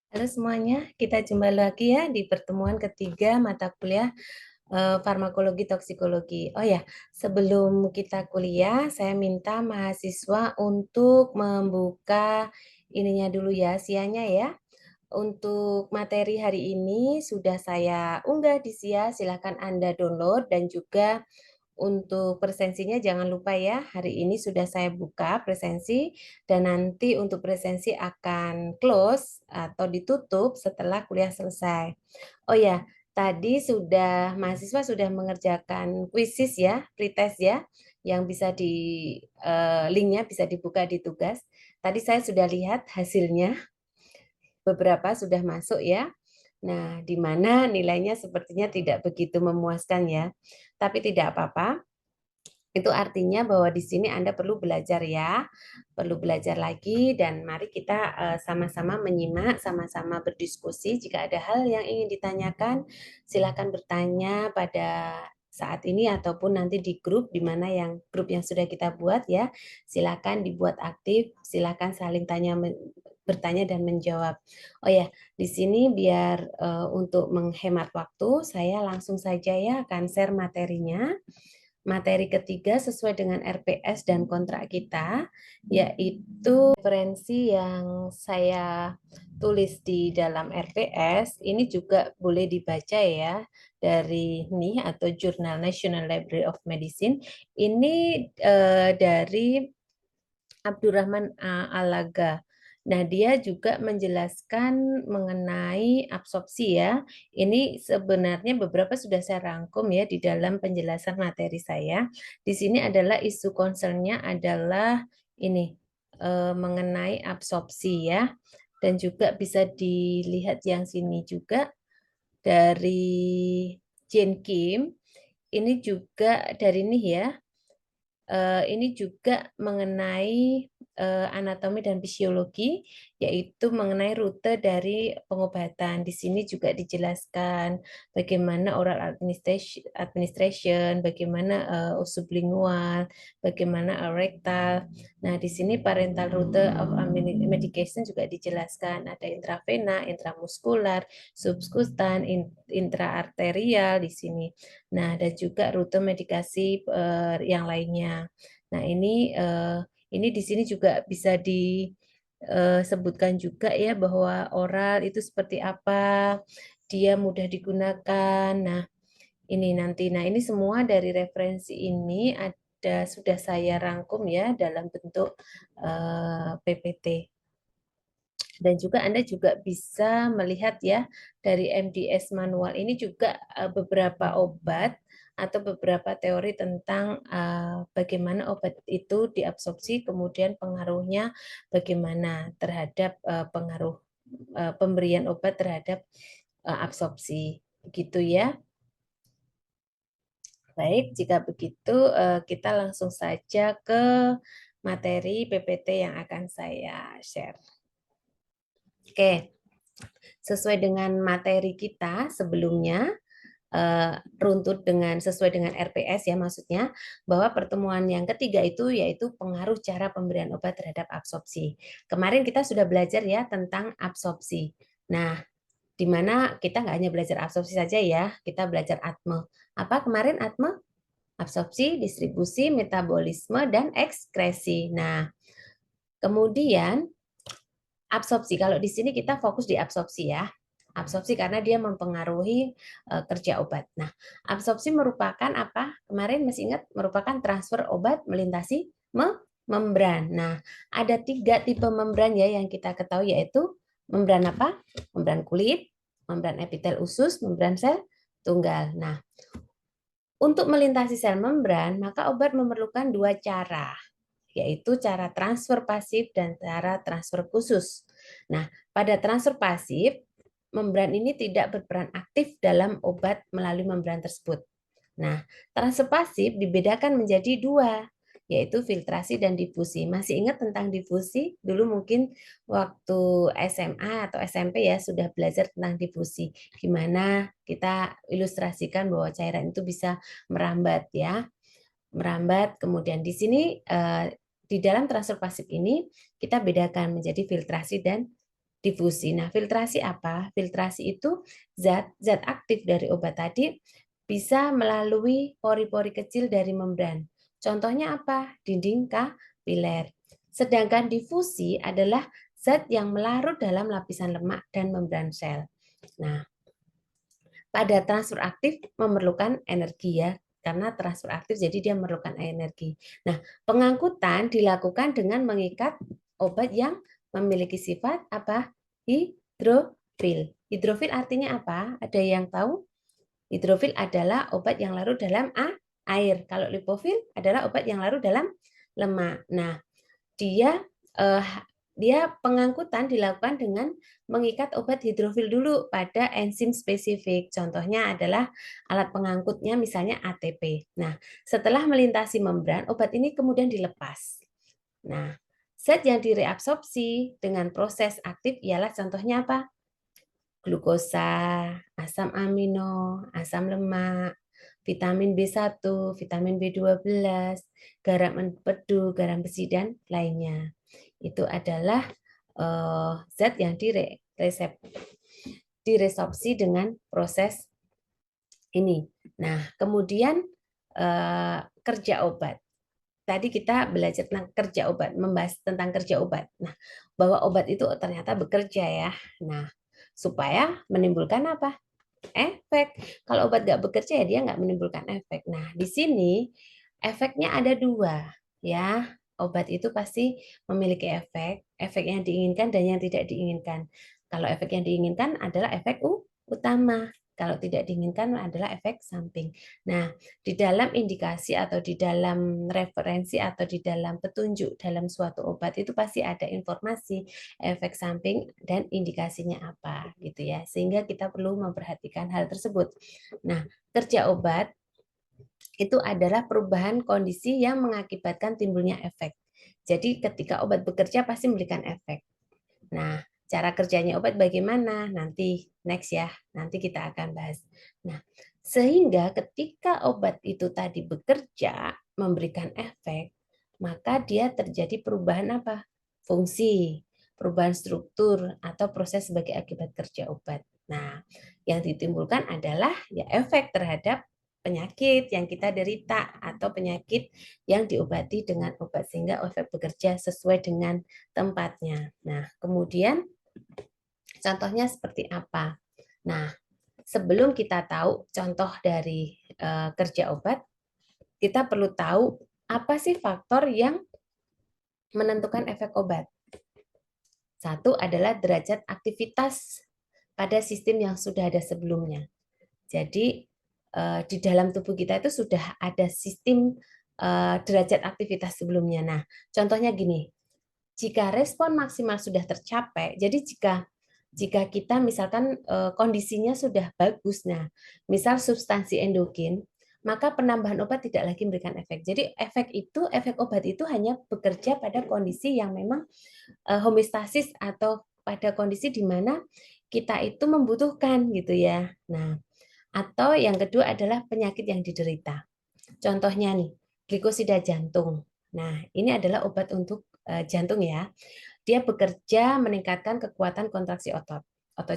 Halo semuanya, kita jumpa lagi ya di pertemuan ketiga mata kuliah farmakologi toksikologi. Oh ya, sebelum kita kuliah, saya minta mahasiswa untuk membuka ininya dulu ya, sianya ya. Untuk materi hari ini sudah saya unggah di SIA, silakan Anda download dan juga untuk presensinya jangan lupa ya, hari ini sudah saya buka presensi dan nanti untuk presensi akan close atau ditutup setelah kuliah selesai. Oh ya, tadi mahasiswa sudah mengerjakan kuisis ya, pretest ya, yang bisa linknya bisa dibuka di tugas. Tadi saya sudah lihat hasilnya, beberapa sudah masuk ya. Nah, di mana nilainya sepertinya tidak begitu memuaskan ya. Tapi tidak apa-apa, itu artinya bahwa di sini Anda perlu belajar ya, perlu belajar lagi dan mari kita sama-sama menyimak, sama-sama berdiskusi. Jika ada hal yang ingin ditanyakan, silakan bertanya pada saat ini ataupun nanti di grup di mana grup yang sudah kita buat ya. Silakan dibuat aktif, silakan saling bertanya dan menjawab. Oh ya, di sini biar untuk menghemat waktu, saya langsung saja ya akan share materinya. Materi ketiga sesuai dengan RPS dan kontrak kita, yaitu referensi yang saya tulis di dalam RPS. Ini juga boleh dibaca ya dari NIH atau Jurnal National Library of Medicine. Ini dari Abdurrahman Alaga. Nah, dia juga menjelaskan mengenai absorpsi ya. Ini sebenarnya beberapa sudah saya rangkum ya di dalam penjelasan materi saya. Di sini adalah isu concern-nya adalah ini mengenai absorpsi ya. Dan juga bisa dilihat yang sini juga dari Jane Kim. Ini juga dari ini ya. Ini juga mengenai anatomi dan fisiologi, yaitu mengenai rute dari pengobatan. Di sini juga dijelaskan bagaimana oral administration, bagaimana sublingual, bagaimana rektal. Nah, di sini parental route of medication juga dijelaskan. Ada intravena, intramuskular, subkutan, intraarterial di sini. Nah, dan juga rute medikasi yang lainnya. Nah, ini di sini juga bisa disebutkan juga ya bahwa oral itu seperti apa, dia mudah digunakan. Nah, ini nanti. Nah, ini semua dari referensi ini sudah saya rangkum ya dalam bentuk PPT. Dan juga Anda juga bisa melihat ya dari MDS manual ini juga beberapa obat atau beberapa teori tentang bagaimana obat itu diabsorpsi, kemudian pengaruhnya bagaimana terhadap pengaruh pemberian obat terhadap absorpsi. Begitu ya. Baik, jika begitu kita langsung saja ke materi PPT yang akan saya share. Oke, sesuai dengan materi kita sebelumnya, runtut sesuai dengan RPS ya maksudnya, bahwa pertemuan yang ketiga itu yaitu pengaruh cara pemberian obat terhadap absorpsi. Kemarin kita sudah belajar ya tentang absorpsi. Nah, di mana kita nggak hanya belajar absorpsi saja ya, kita belajar ATME. Apa kemarin ATME? Absorpsi, distribusi, metabolisme, dan ekskresi. Nah, kemudian absorpsi, kalau di sini kita fokus di absorpsi ya. Absorpsi karena dia mempengaruhi kerja obat. Nah, absorpsi merupakan apa? Kemarin masih ingat merupakan transfer obat melintasi membran. Nah, ada 3 tipe membran ya yang kita ketahui yaitu membran apa? Membran kulit, membran epitel usus, membran sel tunggal. Nah, untuk melintasi sel membran, maka obat memerlukan 2 cara, yaitu cara transfer pasif dan cara transfer khusus. Nah, pada transfer pasif, membran ini tidak berperan aktif dalam obat melalui membran tersebut. Nah, transfer pasif dibedakan menjadi 2, yaitu filtrasi dan difusi. Masih ingat tentang difusi? Dulu mungkin waktu SMA atau SMP ya sudah belajar tentang difusi. Gimana kita ilustrasikan bahwa cairan itu bisa merambat ya. Merambat, kemudian di sini di dalam transfer pasif ini kita bedakan menjadi filtrasi dan difusi. Nah, filtrasi apa? Filtrasi itu zat aktif dari obat tadi bisa melalui pori-pori kecil dari membran. Contohnya apa? Dinding kapiler. Sedangkan difusi adalah zat yang melarut dalam lapisan lemak dan membran sel. Nah, pada transfer aktif memerlukan energi ya, karena transfer aktif jadi dia memerlukan energi. Nah, pengangkutan dilakukan dengan mengikat obat yang memiliki sifat apa? Hidrofil. Hidrofil artinya apa? Ada yang tahu? Hidrofil adalah obat yang larut dalam air. Kalau lipofil adalah obat yang larut dalam lemak. Nah, dia eh, dia pengangkutan dilakukan dengan mengikat obat hidrofil dulu pada enzim spesifik. Contohnya adalah alat pengangkutnya misalnya ATP. Nah, setelah melintasi membran, obat ini kemudian dilepas. Nah, zat yang direabsorpsi dengan proses aktif ialah contohnya apa? Glukosa, asam amino, asam lemak, vitamin B1, vitamin B12, garam empedu, garam besi, dan lainnya. Itu adalah zat yang diresorpsi dengan proses ini. Nah, kemudian kerja obat. Tadi kita belajar tentang kerja obat, membahas tentang kerja obat. Nah, bahwa obat itu ternyata bekerja ya. Nah, supaya menimbulkan apa? Efek. Kalau obat nggak bekerja ya dia nggak menimbulkan efek. Nah, di sini efeknya ada dua ya. Obat itu pasti memiliki efek yang diinginkan dan yang tidak diinginkan. Kalau efek yang diinginkan adalah efek utama. Kalau tidak diinginkan adalah efek samping. Nah, di dalam indikasi atau di dalam referensi atau di dalam petunjuk dalam suatu obat itu pasti ada informasi efek samping dan indikasinya apa gitu ya. Sehingga kita perlu memperhatikan hal tersebut. Nah, kerja obat itu adalah perubahan kondisi yang mengakibatkan timbulnya efek. Jadi ketika obat bekerja pasti memberikan efek. Nah, cara kerjanya obat bagaimana? Nanti next ya, nanti kita akan bahas. Nah, sehingga ketika obat itu tadi bekerja, memberikan efek, maka dia terjadi perubahan apa? Fungsi, perubahan struktur atau proses sebagai akibat kerja obat. Nah, yang ditimbulkan adalah ya efek terhadap penyakit yang kita derita atau penyakit yang diobati dengan obat sehingga efek bekerja sesuai dengan tempatnya. Nah, kemudian contohnya seperti apa? Nah, sebelum kita tahu contoh dari kerja obat, kita perlu tahu apa sih faktor yang menentukan efek obat. Satu adalah derajat aktivitas pada sistem yang sudah ada sebelumnya. Jadi di dalam tubuh kita itu sudah ada sistem derajat aktivitas sebelumnya. Nah, contohnya gini, jika respon maksimal sudah tercapai, jadi jika kita misalkan kondisinya sudah bagus, nah, misal substansi endogen, maka penambahan obat tidak lagi memberikan efek. Jadi efek obat itu hanya bekerja pada kondisi yang memang homeostasis atau pada kondisi di mana kita itu membutuhkan gitu ya. Nah, atau yang kedua adalah penyakit yang diderita. Contohnya nih, glikosida jantung. Nah, ini adalah obat untuk jantung ya. Dia bekerja meningkatkan kekuatan kontraksi otot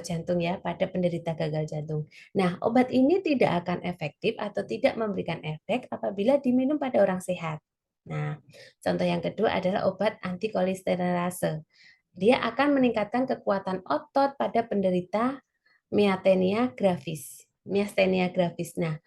jantung ya pada penderita gagal jantung. Nah, obat ini tidak akan efektif atau tidak memberikan efek apabila diminum pada orang sehat. Nah, contoh yang kedua adalah obat antikolisterase. Dia akan meningkatkan kekuatan otot pada penderita myasthenia gravis. Myasthenia gravis. Nah,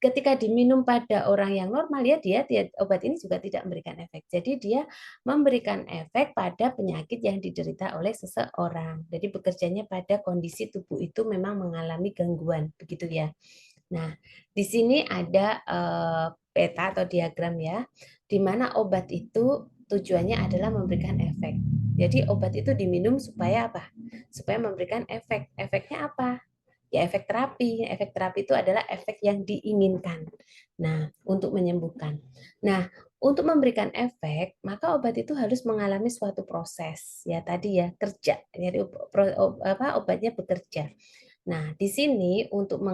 ketika diminum pada orang yang normal ya dia obat ini juga tidak memberikan efek. Jadi dia memberikan efek pada penyakit yang diderita oleh seseorang. Jadi bekerjanya pada kondisi tubuh itu memang mengalami gangguan begitu ya. Nah, di sini ada peta atau diagram ya, di mana obat itu tujuannya adalah memberikan efek. Jadi obat itu diminum supaya apa? Supaya memberikan efek. Efeknya apa? Ya efek terapi. Efek terapi itu adalah efek yang diinginkan. Nah, untuk menyembuhkan. Nah, untuk memberikan efek, maka obat itu harus mengalami suatu proses. Ya tadi ya, kerja. Jadi obatnya bekerja. Nah, di sini untuk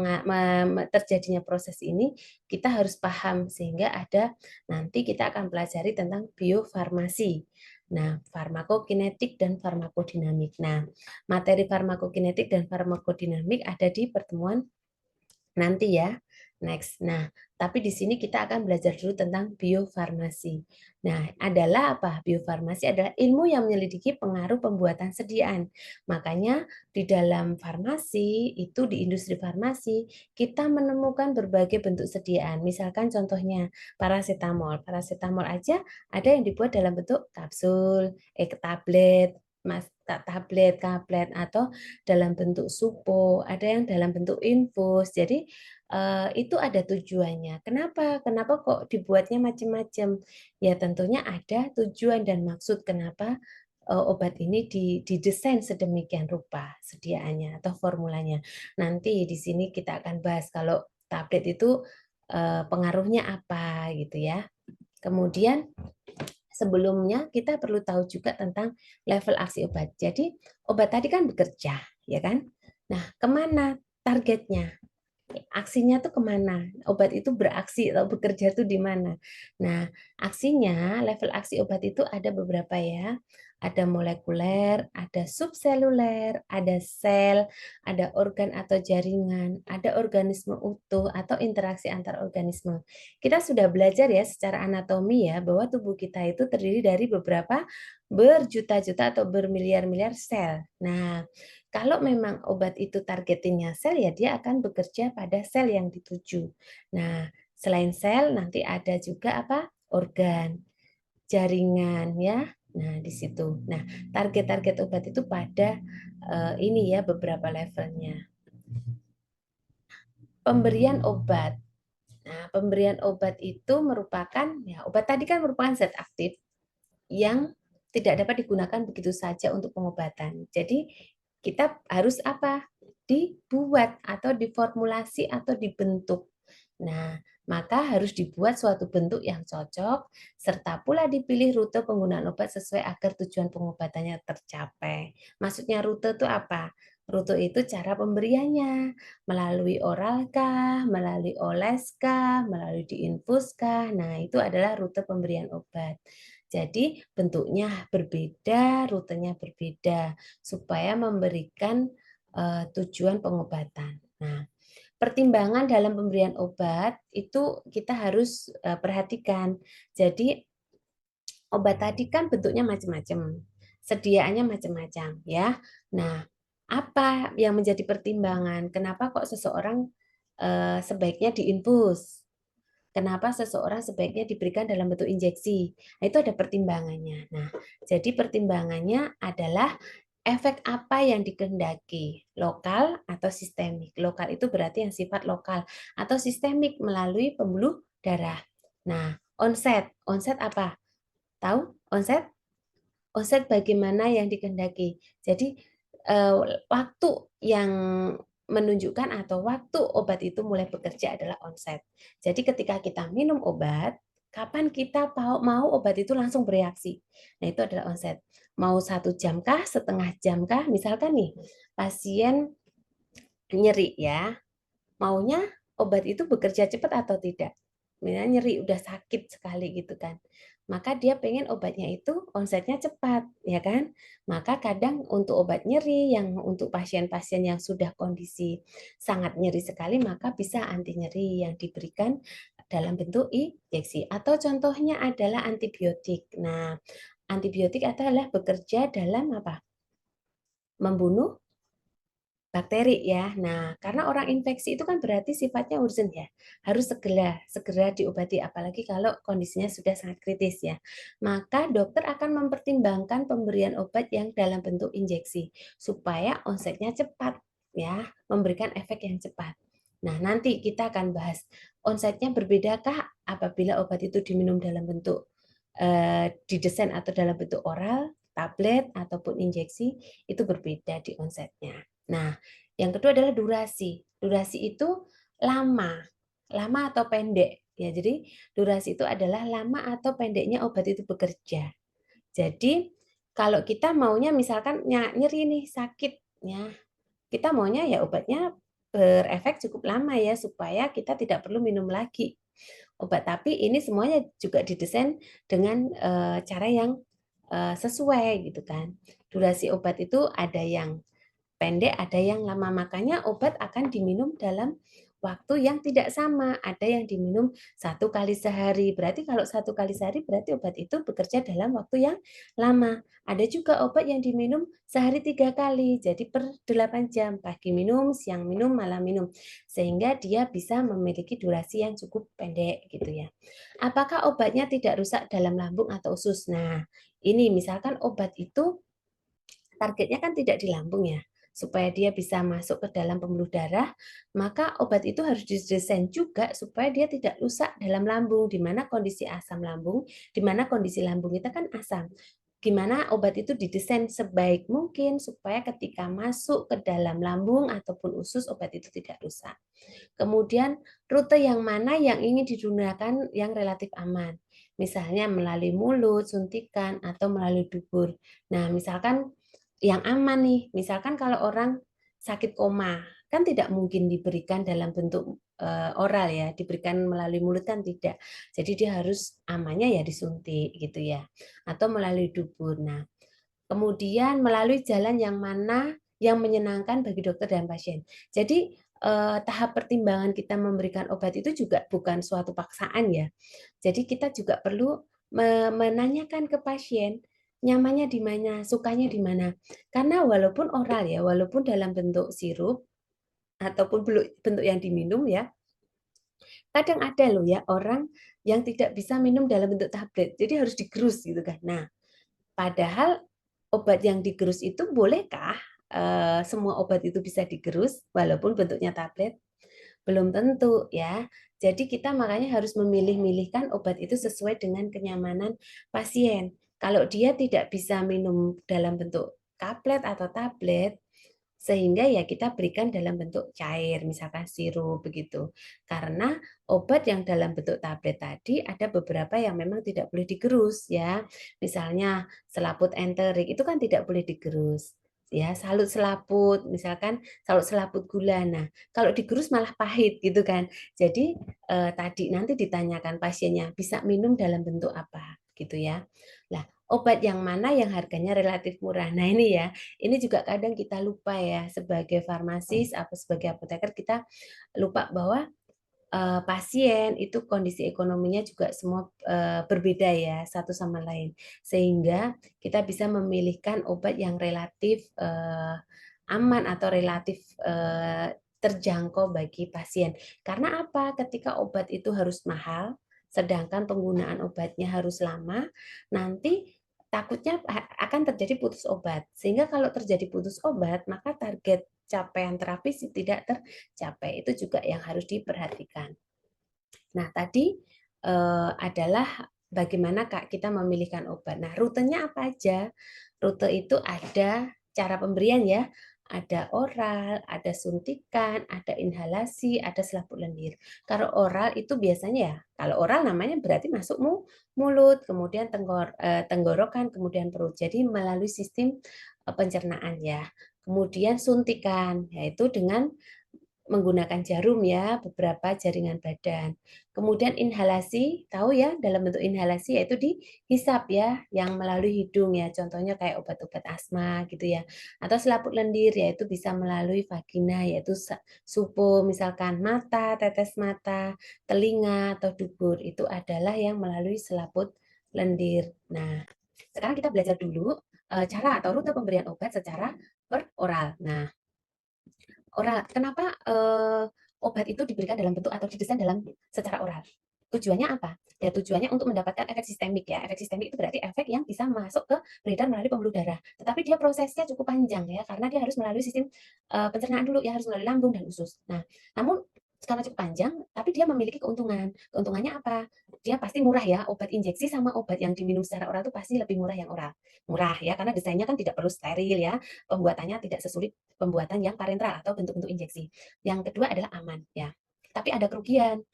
terjadinya proses ini kita harus paham sehingga ada nanti kita akan pelajari tentang biofarmasi. Nah, farmakokinetik dan farmakodinamik. Nah, materi farmakokinetik dan farmakodinamik ada di pertemuan nanti ya. Next. Nah, tapi di sini kita akan belajar dulu tentang biofarmasi. Nah, adalah apa? Biofarmasi adalah ilmu yang menyelidiki pengaruh pembuatan sediaan. Makanya di dalam farmasi, itu di industri farmasi, kita menemukan berbagai bentuk sediaan. Misalkan contohnya paracetamol. Paracetamol aja ada yang dibuat dalam bentuk kapsul, tablet, tablet, kaplet, atau dalam bentuk supo, ada yang dalam bentuk infus. Jadi itu ada tujuannya. Kenapa? Kenapa kok dibuatnya macam-macam? Ya tentunya ada tujuan dan maksud kenapa obat ini didesain sedemikian rupa sediaannya atau formulanya. Nanti di sini kita akan bahas kalau tablet itu pengaruhnya apa gitu ya. Kemudian sebelumnya kita perlu tahu juga tentang level aksi obat. Jadi obat tadi kan bekerja, ya kan? Nah, kemana targetnya? Aksinya tuh kemana? Obat itu beraksi atau bekerja tuh di mana? Nah, aksinya, level aksi obat itu ada beberapa ya. Ada molekuler, ada subseluler, ada sel, ada organ atau jaringan, ada organisme utuh atau interaksi antar organisme. Kita sudah belajar ya secara anatomi ya bahwa tubuh kita itu terdiri dari beberapa berjuta-juta atau bermiliar-miliar sel. Nah, kalau memang obat itu targetingnya sel, ya dia akan bekerja pada sel yang dituju. Nah, selain sel nanti ada juga apa? Organ, jaringan ya. Nah, di situ. Nah, target-target obat itu pada ini ya beberapa levelnya. Pemberian obat. Nah, pemberian obat itu merupakan ya obat tadi kan merupakan zat aktif yang tidak dapat digunakan begitu saja untuk pengobatan. Jadi kita harus apa? Dibuat atau diformulasi atau dibentuk. Nah, maka harus dibuat suatu bentuk yang cocok serta pula dipilih rute penggunaan obat sesuai agar tujuan pengobatannya tercapai. Maksudnya rute itu apa? Rute itu cara pemberiannya, melalui oral kah, melalui oles kah, melalui diinfus kah. Nah, itu adalah rute pemberian obat. Jadi bentuknya berbeda, rutenya berbeda supaya memberikan tujuan pengobatan. Nah, pertimbangan dalam pemberian obat itu kita harus perhatikan. Jadi obat tadi kan bentuknya macam-macam, sediaannya macam-macam ya. Nah, apa yang menjadi pertimbangan? Kenapa kok seseorang sebaiknya diinfus? Kenapa seseorang sebaiknya diberikan dalam bentuk injeksi? Nah, itu ada pertimbangannya. Nah, jadi pertimbangannya adalah efek apa yang dikehendaki, lokal atau sistemik. Lokal itu berarti yang sifat lokal atau sistemik melalui pembuluh darah. Nah, onset. Onset apa? Tahu? Onset? Onset bagaimana yang dikehendaki. Jadi waktu yang menunjukkan atau waktu obat itu mulai bekerja adalah onset. Jadi ketika kita minum obat, kapan kita mau obat itu langsung bereaksi. Nah itu adalah onset. Mau 1 jam kah, setengah jam kah? Misalkan nih pasien nyeri ya, maunya obat itu bekerja cepat atau tidak. Misalnya nyeri udah sakit sekali gitu kan. Maka dia pengen obatnya itu onsetnya cepat, ya kan? Maka kadang untuk obat nyeri yang untuk pasien-pasien yang sudah kondisi sangat nyeri sekali, maka bisa anti nyeri yang diberikan dalam bentuk injeksi. Atau contohnya adalah antibiotik. Nah, antibiotik adalah bekerja dalam apa? Membunuh bakteri ya. Nah, karena orang infeksi itu kan berarti sifatnya urgent ya. Harus segera diobati apalagi kalau kondisinya sudah sangat kritis ya. Maka dokter akan mempertimbangkan pemberian obat yang dalam bentuk injeksi supaya onsetnya cepat ya, memberikan efek yang cepat. Nah, nanti kita akan bahas onsetnya berbedakah apabila obat itu diminum dalam bentuk didesain atau dalam bentuk oral, tablet ataupun injeksi itu berbeda di onsetnya. Nah, yang kedua adalah durasi. Durasi itu lama, lama atau pendek. Ya, jadi durasi itu adalah lama atau pendeknya obat itu bekerja. Jadi kalau kita maunya misalkan nyeri nih sakit ya, kita maunya ya obatnya berefek cukup lama ya supaya kita tidak perlu minum lagi obat. Tapi ini semuanya juga didesain dengan cara yang sesuai gitu kan. Durasi obat itu ada yang pendek, ada yang lama. Makanya obat akan diminum dalam waktu yang tidak sama. Ada yang diminum 1 kali sehari. Berarti kalau 1 kali sehari berarti obat itu bekerja dalam waktu yang lama. Ada juga obat yang diminum sehari 3 kali. Jadi per 8 jam. Pagi minum, siang minum, malam minum. Sehingga dia bisa memiliki durasi yang cukup pendek gitu ya. Apakah obatnya tidak rusak dalam lambung atau usus? Nah, ini misalkan obat itu targetnya kan tidak di lambung ya. Supaya dia bisa masuk ke dalam pembuluh darah, maka obat itu harus didesain juga supaya dia tidak rusak dalam lambung, di mana kondisi asam lambung, di mana kondisi lambung kita kan asam. Gimana obat itu didesain sebaik mungkin supaya ketika masuk ke dalam lambung ataupun usus, obat itu tidak rusak. Kemudian rute yang mana yang ingin digunakan yang relatif aman. Misalnya melalui mulut, suntikan, atau melalui dubur. Nah, misalkan yang aman nih, misalkan kalau orang sakit koma, kan tidak mungkin diberikan dalam bentuk oral ya, diberikan melalui mulut kan tidak. Jadi dia harus amannya ya disuntik gitu ya, atau melalui dubur. Nah, kemudian melalui jalan yang mana yang menyenangkan bagi dokter dan pasien. Jadi tahap pertimbangan kita memberikan obat itu juga bukan suatu paksaan ya. Jadi kita juga perlu menanyakan ke pasien nyamannya di mana, sukanya di mana. Karena walaupun oral ya, walaupun dalam bentuk sirup ataupun bentuk yang diminum ya, kadang ada loh ya orang yang tidak bisa minum dalam bentuk tablet. Jadi harus digerus gitu kan. Nah, padahal obat yang digerus itu bolehkah semua obat itu bisa digerus walaupun bentuknya tablet? Belum tentu ya. Jadi kita makanya harus memilih-milihkan obat itu sesuai dengan kenyamanan pasien. Kalau dia tidak bisa minum dalam bentuk kaplet atau tablet, sehingga ya kita berikan dalam bentuk cair, misalkan sirup begitu. Karena obat yang dalam bentuk tablet tadi ada beberapa yang memang tidak boleh digerus ya. Misalnya selaput enterik itu kan tidak boleh digerus. Ya, salut selaput, misalkan salut selaput gula. Nah, kalau digerus malah pahit gitu kan. Jadi tadi nanti ditanyakan pasiennya bisa minum dalam bentuk apa gitu ya. Lah, obat yang mana yang harganya relatif murah. Nah, ini juga kadang kita lupa ya sebagai farmasis atau sebagai apoteker kita lupa bahwa pasien itu kondisi ekonominya juga semua berbeda ya satu sama lain sehingga kita bisa memilihkan obat yang relatif aman atau relatif terjangkau bagi pasien. Karena apa? Ketika obat itu harus mahal, sedangkan penggunaan obatnya harus lama, nanti takutnya akan terjadi putus obat. Sehingga kalau terjadi putus obat, maka target capaian terapis tidak tercapai. Itu juga yang harus diperhatikan. Nah, tadi adalah bagaimana Kak kita memilihkan obat. Nah, rutenya apa aja? Rute itu ada cara pemberian ya, ada oral, ada suntikan, ada inhalasi, ada selaput lendir. Kalau oral itu biasanya ya, kalau oral namanya berarti masuk mulut, kemudian tenggorokan, kemudian perut. Jadi melalui sistem pencernaan ya. Kemudian suntikan, yaitu dengan menggunakan jarum ya, beberapa jaringan badan. Kemudian inhalasi, tahu ya dalam bentuk inhalasi yaitu dihisap ya, yang melalui hidung ya, contohnya kayak obat-obat asma gitu ya. Atau selaput lendir yaitu bisa melalui vagina yaitu supo misalkan mata, tetes mata, telinga atau dubur itu adalah yang melalui selaput lendir. Nah, sekarang kita belajar dulu cara atau rute pemberian obat secara peroral. Nah, oral. Kenapa obat itu diberikan dalam bentuk atau didesain secara oral? Tujuannya apa? Ya tujuannya untuk mendapatkan efek sistemik ya. Efek sistemik itu berarti efek yang bisa masuk ke beredar melalui pembuluh darah. Tetapi dia prosesnya cukup panjang ya karena dia harus melalui sistem pencernaan dulu ya, harus melalui lambung dan usus. Nah, namun karena cukup panjang, tapi dia memiliki keuntungan. Keuntungannya apa? Dia pasti murah ya. Obat injeksi sama obat yang diminum secara oral itu pasti lebih murah yang oral. Murah ya, karena desainnya kan tidak perlu steril ya. Pembuatannya tidak sesulit pembuatan yang parenteral atau bentuk-bentuk injeksi. Yang kedua adalah aman ya. Tapi ada kerugian.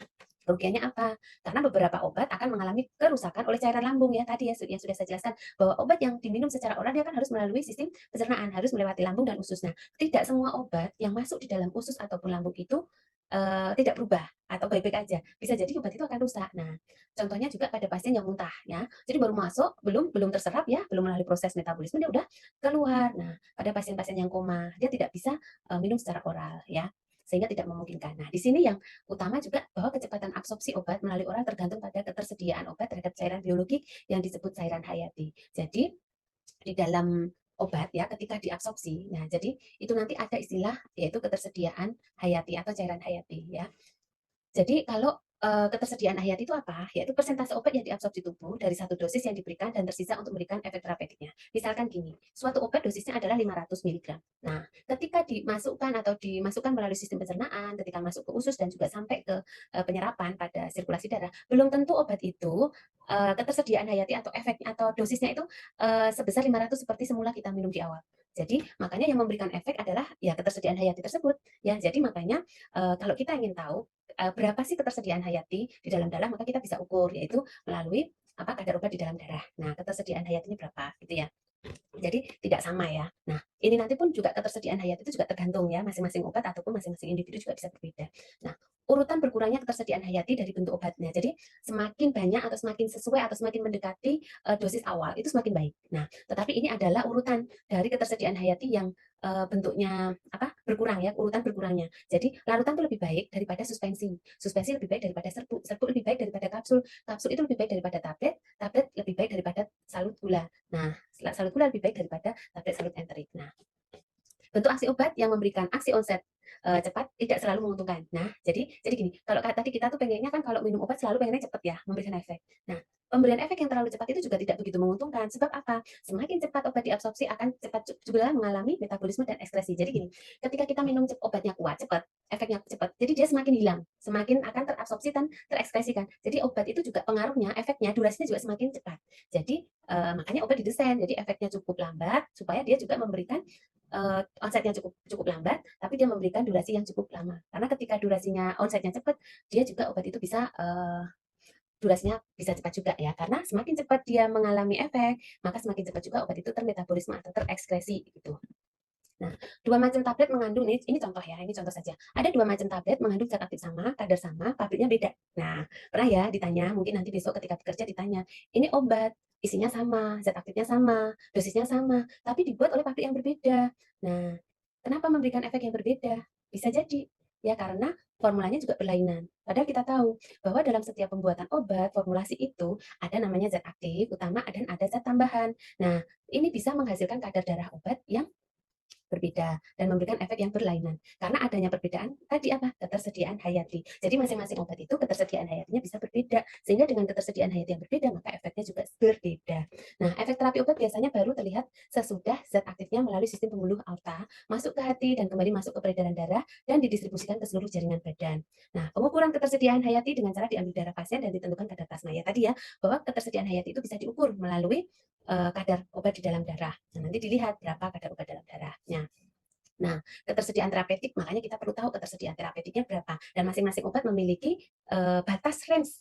Kerugiannya apa? Karena beberapa obat akan mengalami kerusakan oleh cairan lambung ya tadi ya yang sudah saya jelaskan bahwa obat yang diminum secara oral dia kan harus melalui sistem pencernaan, harus melewati lambung dan usus. Nah, tidak semua obat yang masuk di dalam usus ataupun lambung itu tidak berubah atau baik-baik aja, bisa jadi obat itu akan rusak. Nah, contohnya juga pada pasien yang muntah ya, jadi baru masuk, belum belum terserap ya, belum melalui proses metabolisme dia udah keluar. Nah, pada pasien-pasien yang koma, dia tidak bisa, minum secara oral ya, sehingga tidak memungkinkan. Nah, di sini yang utama juga bahwa kecepatan absorpsi obat melalui oral tergantung pada ketersediaan obat terhadap cairan biologi yang disebut cairan hayati. Jadi, di dalam obat ya ketika diabsorpsi, nah jadi itu nanti ada istilah yaitu ketersediaan hayati atau cairan hayati ya. Jadi kalau, ketersediaan hayati itu apa? Yaitu persentase obat yang diabsorpsi tubuh dari satu dosis yang diberikan dan tersisa untuk memberikan efek terapeutiknya. Misalkan gini, suatu obat dosisnya adalah 500 miligram. Nah, ketika dimasukkan melalui sistem pencernaan, ketika masuk ke usus dan juga sampai ke, penyerapan pada sirkulasi darah, belum tentu obat itu, ketersediaan hayati atau efeknya atau dosisnya itu, sebesar 500 seperti semula kita minum di awal. Jadi makanya yang memberikan efek adalah ya ketersediaan hayati tersebut, ya. Jadi makanya, kalau kita ingin tahu berapa sih ketersediaan hayati di dalam darah, maka kita bisa ukur, yaitu melalui apa kadar obat di dalam darah. Nah, ketersediaan hayatinya berapa, gitu ya. Jadi tidak sama ya. Nah, ini nanti pun juga ketersediaan hayati itu juga tergantung ya, masing-masing obat ataupun masing-masing individu juga bisa berbeda. Nah, urutan berkurangnya ketersediaan hayati dari bentuk obatnya. Jadi semakin banyak atau semakin sesuai atau semakin mendekati dosis awal itu semakin baik. Nah, tetapi ini adalah urutan dari ketersediaan hayati yang bentuknya apa berkurang ya, urutan berkurangnya. Jadi larutan itu lebih baik daripada suspensi. Suspensi lebih baik daripada serbuk. Serbuk lebih baik daripada kapsul. Kapsul itu lebih baik daripada tablet. Tablet lebih baik daripada salut gula. Nah, salut gula lebih baik daripada tablet salut enterik. Nah, bentuk aksi obat yang memberikan aksi onset cepat tidak selalu menguntungkan. Nah, jadi gini, kalau tadi kita tuh pengennya kan kalau minum obat selalu pengennya cepat ya, memberikan efek. Nah, pemberian efek yang terlalu cepat itu juga tidak begitu menguntungkan. Sebab apa? Semakin cepat obat diabsorpsi akan cepat juga mengalami metabolisme dan ekskresi. Jadi gini, ketika kita minum obatnya kuat, cepat, efeknya cepat, jadi dia semakin hilang, semakin akan terabsorpsi dan terekskresikan. Jadi obat itu juga pengaruhnya, efeknya, durasinya juga semakin cepat. Jadi makanya obat didesain, jadi efeknya cukup lambat supaya dia juga memberikan onsetnya cukup cukup lambat, tapi dia memberikan durasi yang cukup lama. Karena ketika durasinya onsetnya cepat, dia juga obat itu bisa durasinya bisa cepat juga ya. Karena semakin cepat dia mengalami efek, maka semakin cepat juga obat itu termetabolisme atau terekskresi gitu. Nah, dua macam tablet mengandung ini contoh ya, ini contoh saja. Ada dua macam tablet mengandung zat aktif sama, kadar sama, pabriknya beda. Nah, pernah ya ditanya, mungkin nanti besok ketika bekerja ditanya, ini obat, isinya sama, zat aktifnya sama, dosisnya sama, tapi dibuat oleh pabrik yang berbeda. Nah, kenapa memberikan efek yang berbeda? Bisa jadi, ya karena formulanya juga berlainan. Padahal kita tahu bahwa dalam setiap pembuatan obat, formulasi itu ada namanya zat aktif utama dan ada zat tambahan. Nah, ini bisa menghasilkan kadar darah obat yang berbeda dan memberikan efek yang berlainan. Karena adanya perbedaan tadi apa? Ketersediaan hayati. Jadi masing-masing obat itu ketersediaan hayatinya bisa berbeda. Sehingga dengan ketersediaan hayati yang berbeda, maka efeknya juga berbeda. Nah, efek terapi obat biasanya baru terlihat sesudah zat aktifnya melalui sistem pembuluh aorta masuk ke hati dan kembali masuk ke peredaran darah dan didistribusikan ke seluruh jaringan badan. Nah, pengukuran ketersediaan hayati dengan cara diambil darah pasien dan ditentukan kadar plasma ya tadi ya, bahwa ketersediaan hayati itu bisa diukur melalui kadar obat di dalam darah. Nah, nanti dilihat berapa kadar obat dalam darahnya. Nah, ketersediaan terapeutik, makanya kita perlu tahu ketersediaan terapeutiknya berapa. Dan masing-masing obat memiliki batas range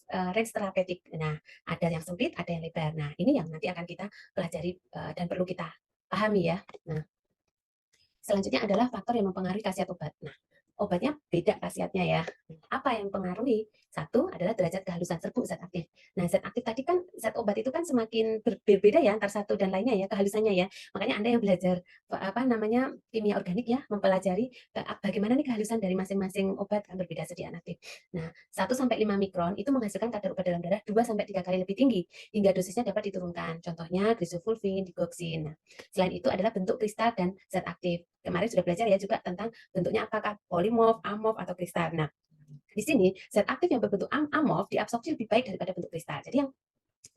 terapeutik. Nah, ada yang sempit, ada yang lebar. Nah, ini yang nanti akan kita pelajari dan perlu kita pahami ya. Nah, selanjutnya adalah faktor yang mempengaruhi khasiat obat. Nah, obatnya beda khasiatnya ya. Apa yang mempengaruhi? Satu adalah derajat kehalusan serbuk zat aktif. Nah, zat aktif tadi kan zat obat itu kan semakin berbeda ya antar satu dan lainnya ya kehalusannya ya. Makanya Anda yang belajar apa namanya kimia organik ya mempelajari bagaimana nih kehalusan dari masing-masing obat kan berbeda sediaan aktif. Nah, 1 sampai 5 mikron itu menghasilkan kadar obat dalam darah 2 sampai 3 kali lebih tinggi hingga dosisnya dapat diturunkan. Contohnya grisofulvin, digoxin. Nah, selain itu adalah bentuk kristal dan zat aktif. Kemarin sudah belajar ya juga tentang bentuknya apakah polimorf, amorf, atau kristal. Nah, di sini zat aktif yang berbentuk amorf diabsorpsi lebih baik daripada bentuk kristal. Jadi yang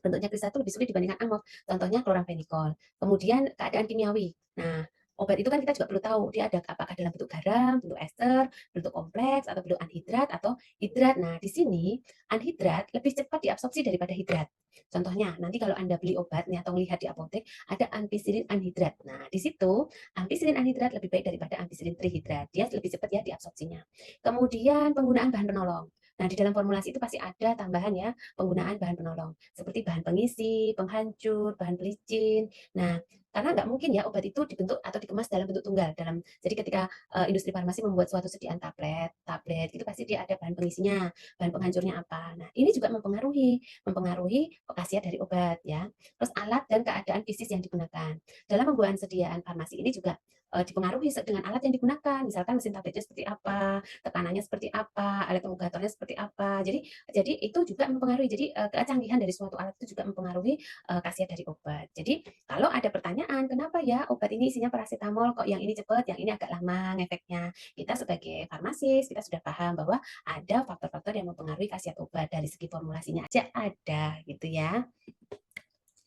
bentuknya kristal itu lebih sulit dibandingkan amorf. Contohnya kloramfenikol. Kemudian keadaan kimiawi. Nah, obat itu kan kita juga perlu tahu dia ada apakah dalam bentuk garam, bentuk ester, bentuk kompleks, atau bentuk anhidrat atau hidrat. Nah, di sini anhidrat lebih cepat diabsorpsi daripada hidrat. Contohnya, nanti kalau Anda beli obat nih atau melihat di apotek ada ampicillin anhidrat. Nah, di situ ampicillin anhidrat lebih baik daripada ampicillin trihidrat. Dia lebih cepat ya diabsorpsinya. Kemudian penggunaan bahan penolong. Nah, di dalam formulasi itu pasti ada tambahan ya, penggunaan bahan penolong seperti bahan pengisi, penghancur, bahan pelicin. Nah, Karena nggak mungkin ya obat itu dibentuk atau dikemas dalam bentuk tunggal. Jadi ketika industri farmasi membuat suatu sediaan tablet itu pasti dia ada bahan pengisinya, bahan penghancurnya apa. Nah, ini juga mempengaruhi khasiat dari obat ya. Terus alat dan keadaan fisik yang digunakan. Dalam pembuatan sediaan farmasi ini juga dipengaruhi dengan alat yang digunakan. Misalkan mesin tabletnya seperti apa, tekanannya seperti apa, alat emulgatornya seperti apa. Jadi itu juga mempengaruhi. Jadi kecanggihan dari suatu alat itu juga mempengaruhi khasiat dari obat. Jadi kalau ada pertanyaan, kenapa ya obat ini isinya paracetamol, kok yang ini cepat, yang ini agak lama ngefeknya. Kita sebagai farmasis, kita sudah paham bahwa ada faktor-faktor yang mempengaruhi khasiat obat. Dari segi formulasinya aja ada gitu ya.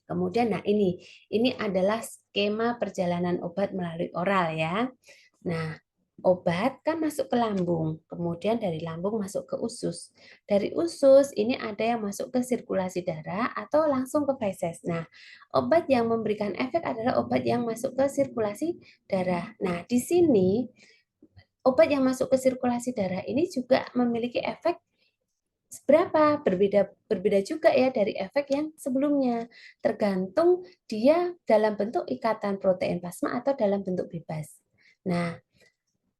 Kemudian, nah ini adalah skema perjalanan obat melalui oral ya. Nah, obat kan masuk ke lambung, kemudian dari lambung masuk ke usus. Dari usus ini ada yang masuk ke sirkulasi darah atau langsung ke feses. Nah, obat yang memberikan efek adalah obat yang masuk ke sirkulasi darah. Nah, di sini obat yang masuk ke sirkulasi darah ini juga memiliki efek berapa? Berbeda juga ya dari efek yang sebelumnya. Tergantung dia dalam bentuk ikatan protein plasma atau dalam bentuk bebas. Nah,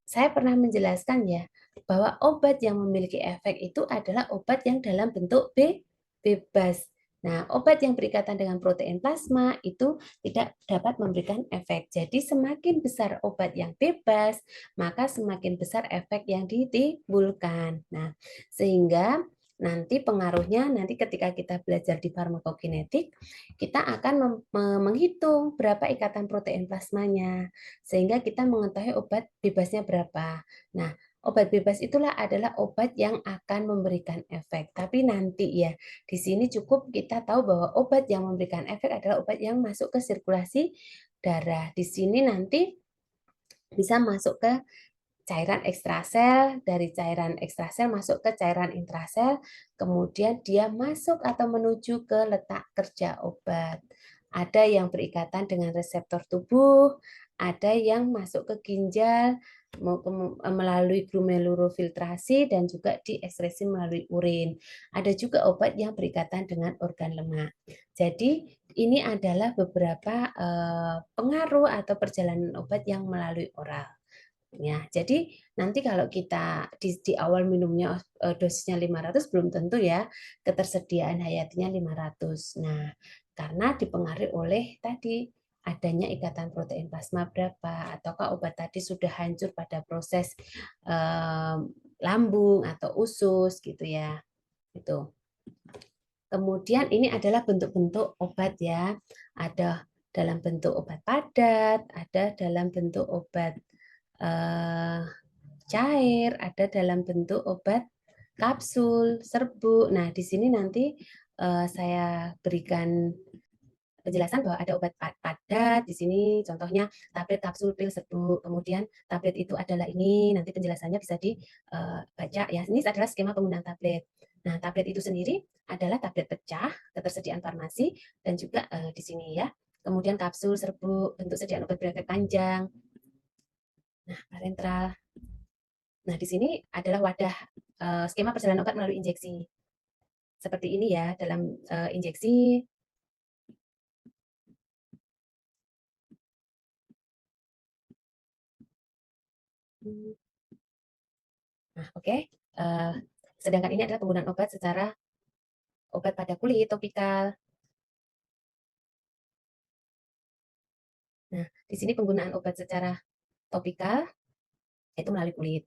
saya pernah menjelaskan ya, bahwa obat yang memiliki efek itu adalah obat yang dalam bentuk bebas. Nah, obat yang berikatan dengan protein plasma itu tidak dapat memberikan efek. Jadi semakin besar obat yang bebas, maka semakin besar efek yang ditimbulkan. Nah, sehingga nanti pengaruhnya nanti ketika kita belajar di farmakokinetik, kita akan menghitung berapa ikatan protein plasmanya sehingga kita mengetahui obat bebasnya berapa. Nah, obat bebas itulah adalah obat yang akan memberikan efek. Tapi nanti ya, di sini cukup kita tahu bahwa obat yang memberikan efek adalah obat yang masuk ke sirkulasi darah. Di sini nanti bisa masuk ke cairan ekstrasel, dari cairan ekstrasel masuk ke cairan intrasel, kemudian dia masuk atau menuju ke letak kerja obat. Ada yang berikatan dengan reseptor tubuh, ada yang masuk ke ginjal melalui glomerulofiltrasi dan juga diekskresi melalui urin. Ada juga obat yang berikatan dengan organ lemak. Jadi ini adalah beberapa pengaruh atau perjalanan obat yang melalui oral. Ya, jadi nanti kalau kita di awal minumnya dosisnya 500 belum tentu ya ketersediaan hayatinya 500. Nah, karena dipengaruhi oleh tadi adanya ikatan protein plasma berapa ataukah obat tadi sudah hancur pada proses lambung atau usus gitu ya. Itu. Kemudian ini adalah bentuk-bentuk obat ya. Ada dalam bentuk obat padat, ada dalam bentuk obat cair, ada dalam bentuk obat kapsul, serbuk. Nah, di sini nanti saya berikan penjelasan bahwa ada obat padat di sini, contohnya tablet, kapsul, pil, serbuk. Kemudian tablet itu adalah ini, nanti penjelasannya bisa dibaca ya. Ini adalah skema penggunaan tablet. Nah, tablet itu sendiri adalah tablet pecah, ketersediaan farmasi, dan juga di sini ya. Kemudian kapsul, serbuk, bentuk sediaan obat berefek panjang. Nah, parentral. Nah, di sini adalah wadah skema perjalanan obat melalui injeksi. Seperti ini ya, dalam injeksi. Nah, oke. Sedangkan ini adalah penggunaan obat secara obat pada kulit, topikal. Nah, di sini penggunaan obat secara topikal, yaitu melalui kulit.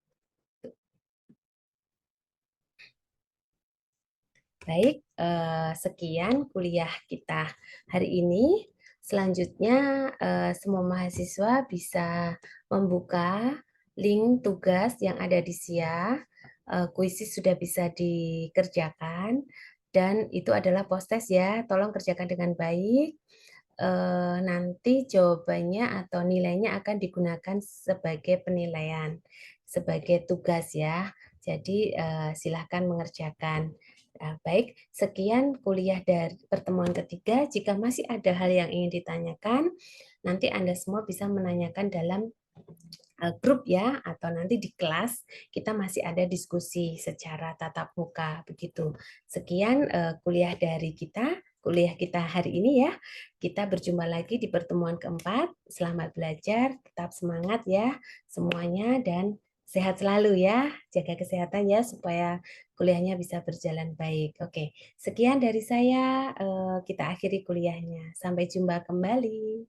Baik, sekian kuliah kita hari ini. Selanjutnya, semua mahasiswa bisa membuka link tugas yang ada di SIA. Kuisis sudah bisa dikerjakan, dan itu adalah post-test ya. Tolong kerjakan dengan baik. Nanti jawabannya atau nilainya akan digunakan sebagai penilaian, sebagai tugas ya. Jadi, silahkan mengerjakan. Nah, baik, sekian kuliah dari pertemuan ketiga. Jika masih ada hal yang ingin ditanyakan, nanti Anda semua bisa menanyakan dalam grup ya, atau nanti di kelas kita masih ada diskusi secara tatap muka begitu. Sekian kuliah dari kita. kuliah kita hari ini ya. Kita berjumpa lagi di pertemuan keempat. Selamat belajar, tetap semangat ya semuanya dan sehat selalu ya. Jaga kesehatan ya supaya kuliahnya bisa berjalan baik. Oke, sekian dari saya. Kita akhiri kuliahnya. Sampai jumpa kembali.